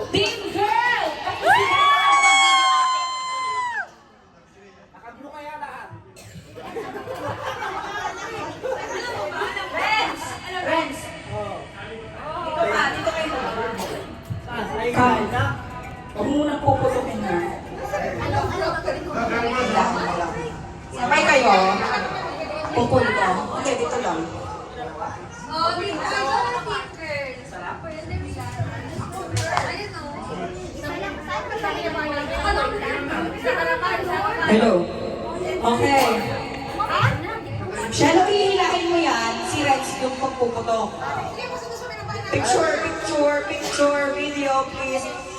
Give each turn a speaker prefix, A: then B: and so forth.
A: Team Girl!
B: Nakablo kaya lahat.
A: Renz! Renz! Dito ka, dito kayo.
B: Ay,
A: Come.
B: na.
A: Huwag mo munang puputukin na. Sabay kayo. Pupul ko. Okay, dito lang.
C: Oh, dito ako ng Team Girl. Pwede rin. Ayun o.
A: Hello. Okay. Shelo, ihilahin mo yan. Si Renz yung pagpuputok. Picture, video, please.